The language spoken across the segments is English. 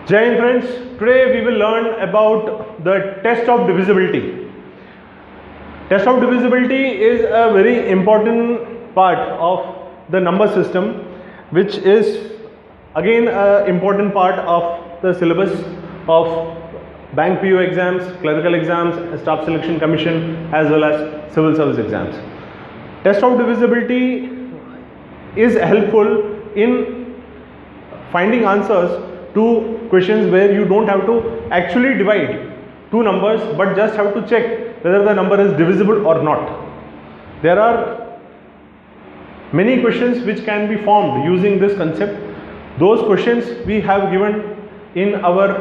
Jai Hind friends, today we will learn about the test of divisibility. Test of divisibility is a very important part of the number system, which is again an important part of the syllabus of bank PO exams, clerical exams, staff selection commission as well as civil service exams. Test of divisibility is helpful in finding answers to questions where you don't have to actually divide two numbers but just have to check whether the number is divisible or not. There are many questions which can be formed using this concept. Those questions we have given in our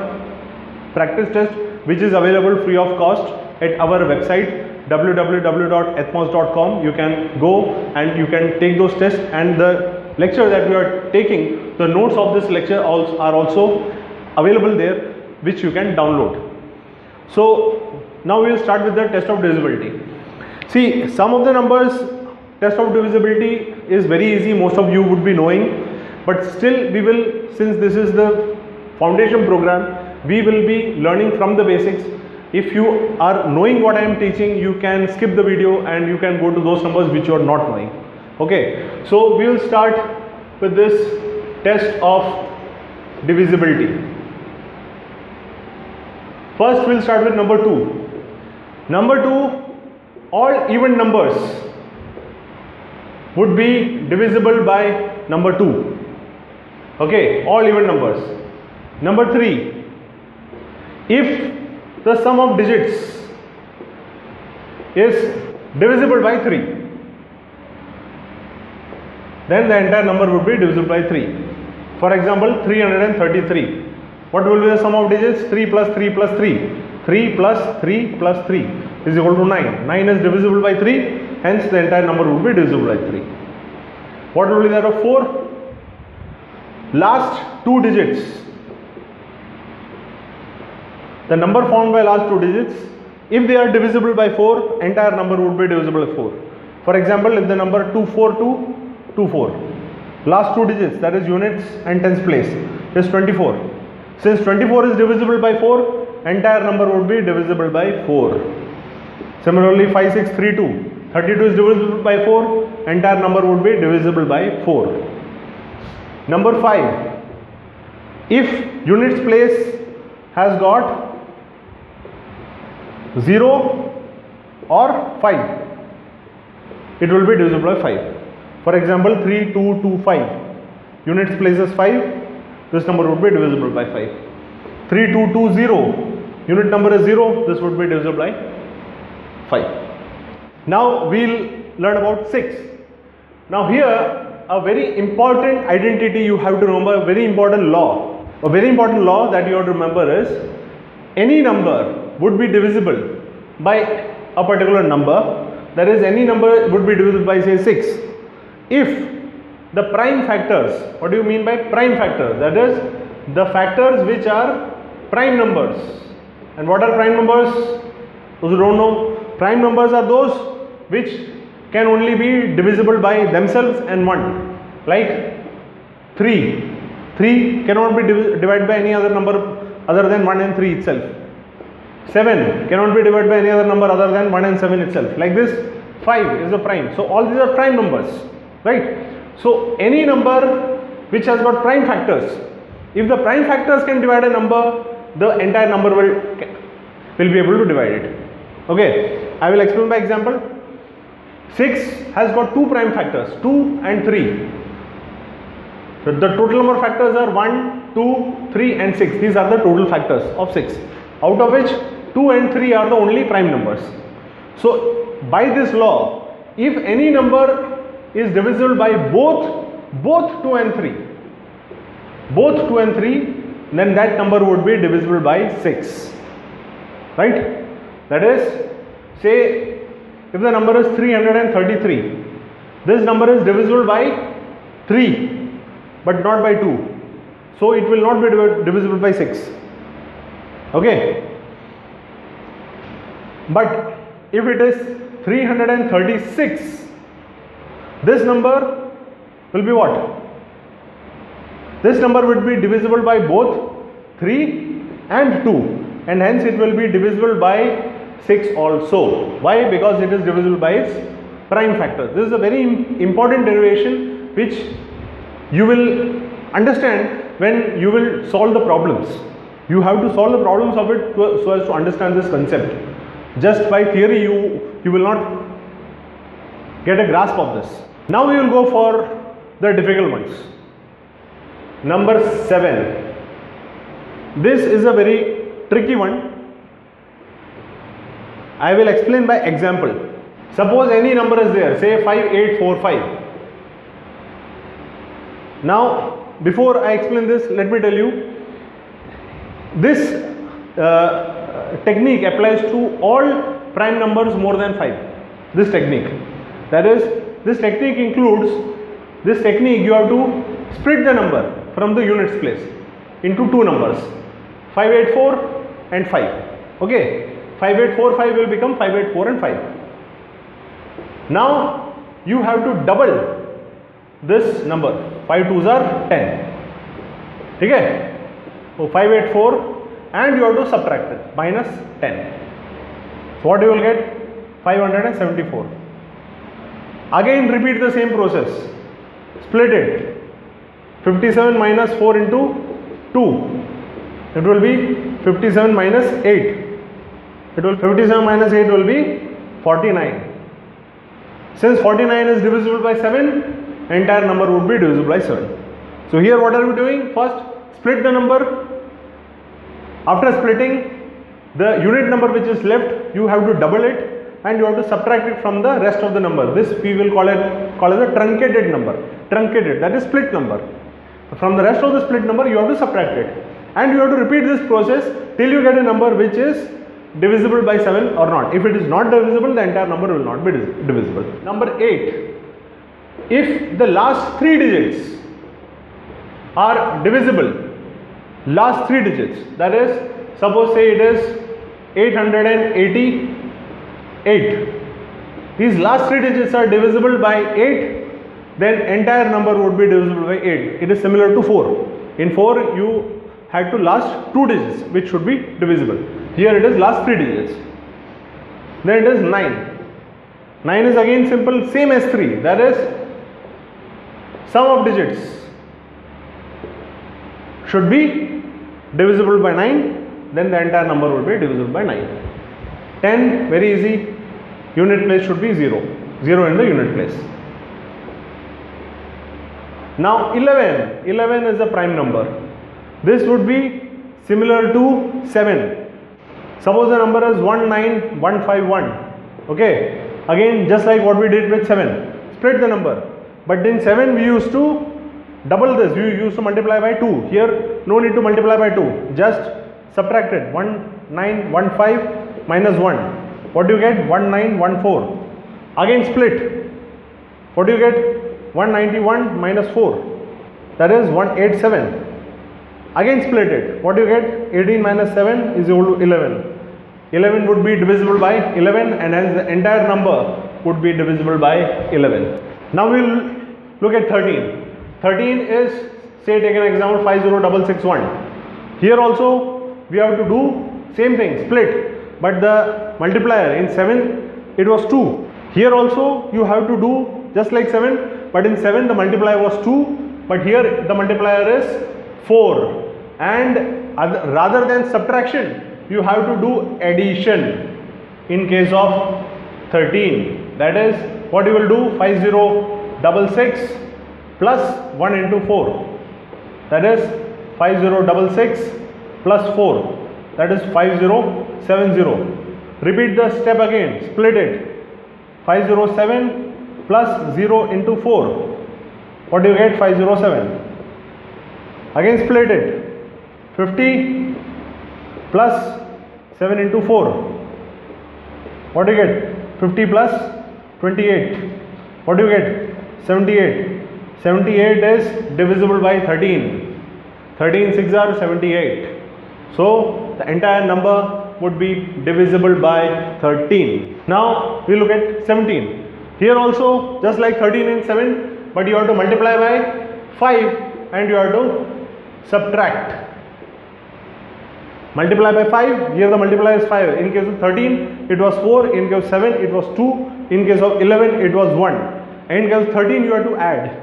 practice test, which is available free of cost at our website www.ethmos.com. You can go and you can take those tests, and the lecture that we are taking, the notes of this lecture are also available there, which you can download. So now we will start with the test of divisibility. See, some of the numbers, test of divisibility is very easy, most of you would be knowing, but still we will, since this is the foundation program, we will be learning from the basics. If you are knowing what I am teaching, you can skip the video and you can go to those numbers which you are not knowing. Okay, so we will start with this test of divisibility. First we will start with number 2. Number 2, all even numbers would be divisible by number 2. Okay, all even numbers. Number 3, if the sum of digits is divisible by 3, then the entire number would be divisible by 3. For example, 333. What will be the sum of digits? 3 plus 3 plus 3. 3 plus 3 plus 3 is equal to 9. 9 is divisible by 3, hence the entire number would be divisible by 3. What will be that of 4? Last two digits. The number formed by last two digits, if they are divisible by 4, entire number would be divisible by 4. For example, if the number 24224, last two digits, that is units and tens place, is 24. Since 24 is divisible by 4, entire number would be divisible by 4. Similarly, 5632, 32 is divisible by 4, entire number would be divisible by 4. Number 5, if units place has got 0 or 5, it will be divisible by 5. For example, 3225, units place is 5, this number would be divisible by 5. 3220, unit number is 0, this would be divisible by 5. Now we will learn about 6. Now here a very important identity you have to remember, a very important law. A very important law that you have to remember is, any number would be divisible by a particular number, that is, any number would be divisible by say 6 if the prime factors, what do you mean by prime factors? That is, the factors which are prime numbers. And what are prime numbers? Those who don't know, prime numbers are those which can only be divisible by themselves and 1, like 3. 3 cannot be divided by any other number other than 1 and 3 itself. 7 cannot be divided by any other number other than 1 and 7 itself. Like this, 5 is a prime. So all these are prime numbers, right? So any number which has got prime factors, if the prime factors can divide a number, the entire number will be able to divide it. Okay, I will explain by example. 6 has got two prime factors, 2 and 3. So the total number of factors are 1, 2, 3 and 6. These are the total factors of 6, out of which 2 and 3 are the only prime numbers. So by this law, if any number is divisible by both 2 and 3, then that number would be divisible by 6, right? That is, say if the number is 333, this number is divisible by 3 but not by 2, so it will not be divisible by 6. Okay, but if it is 336, this number will be what? This number would be divisible by both 3 and 2, and hence it will be divisible by 6 also. Why? Because it is divisible by its prime factor. This is a very important derivation which you will understand when you will solve the problems. You have to solve the problems of it so as to understand this concept. Just by theory you will not get a grasp of this. Now we will go for the difficult ones. Number 7. This is a very tricky one. I will explain by example. Suppose any number is there, say 5845. Now, before I explain this, let me tell you, this technique applies to all prime numbers more than 5. This technique. That is, this technique includes, you have to split the number from the units place into two numbers, 584 and 5. Okay, 5845 will become 584 and 5. Now you have to double this number. 5 2s are 10. Okay, so 584 and you have to subtract it, minus 10. So what you will get? 574. Again repeat the same process. Split it. 57 minus 4 into 2. It will be 57 minus 8. 57 minus 8 will be 49. Since 49 is divisible by 7, entire number would be divisible by 7. So here what are we doing? First, split the number. After splitting, the unit number which is left, you have to double it and you have to subtract it from the rest of the number. This we will call as a truncated number. Truncated, that is split number. From the rest of the split number, you have to subtract it. And you have to repeat this process till you get a number which is divisible by 7 or not. If it is not divisible, the entire number will not be divisible. Number 8. If the last 3 digits are divisible, last 3 digits, that is, suppose say it is 888. These last 3 digits are divisible by 8, then entire number would be divisible by 8. It is similar to 4. In 4 you had to last 2 digits which should be divisible. Here it is last 3 digits. Then it is 9. 9 is again simple, same as 3. That is, sum of digits should be divisible by 9. Then the entire number would be divisible by 9. 10, very easy. Unit place should be 0. 0 in the unit place. Now 11. 11 is a prime number. This would be similar to 7. Suppose the number is 19151. Okay. Again, just like what we did with 7. Split the number. But in 7 we used to double this. We used to multiply by 2. Here no need to multiply by 2. Just subtract it. 1915 minus 1. What do you get? 1914. Again split. What do you get? 191 minus 4. That is 187. Again split it. What do you get? 18 minus 7 is equal to 11. 11 would be divisible by 11 and hence the entire number would be divisible by 11. Now we will look at 13. 13 is, say take an example, 50661. Here also we have to do same thing, split. But the multiplier in 7 it was 2. Here also you have to do just like 7, but in 7 the multiplier was 2, but here the multiplier is 4. And rather than subtraction, you have to do addition in case of 13. That is, what you will do? 5066 plus 1 into 4. That is 5066 plus 4. That is 5070. Repeat the step again. Split it. 507 plus 0 into 4. What do you get? 507. Again split it. 50 plus 7 into 4. What do you get? 50 plus 28. What do you get? 78. 78 is divisible by 13. 13 6 are 78. So the entire number would be divisible by 13. Now we look at 17. Here also just like 13 and 7, but you have to multiply by 5 and you have to subtract. Multiply by 5, here the multiplier is 5. In case of 13, it was 4. In case of 7, it was 2. In case of 11, it was 1. And in case of 13, you have to add.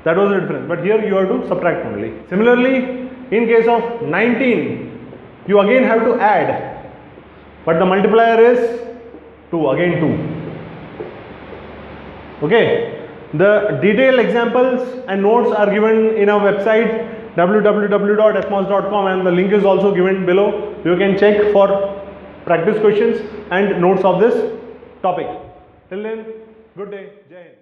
That was the difference. But here you have to subtract only. Similarly, in case of 19, you again have to add. But the multiplier is 2. Again 2. Okay. The detailed examples and notes are given in our website www.fmos.com, and the link is also given below. You can check for practice questions and notes of this topic. Till then, good day. Jai Hind.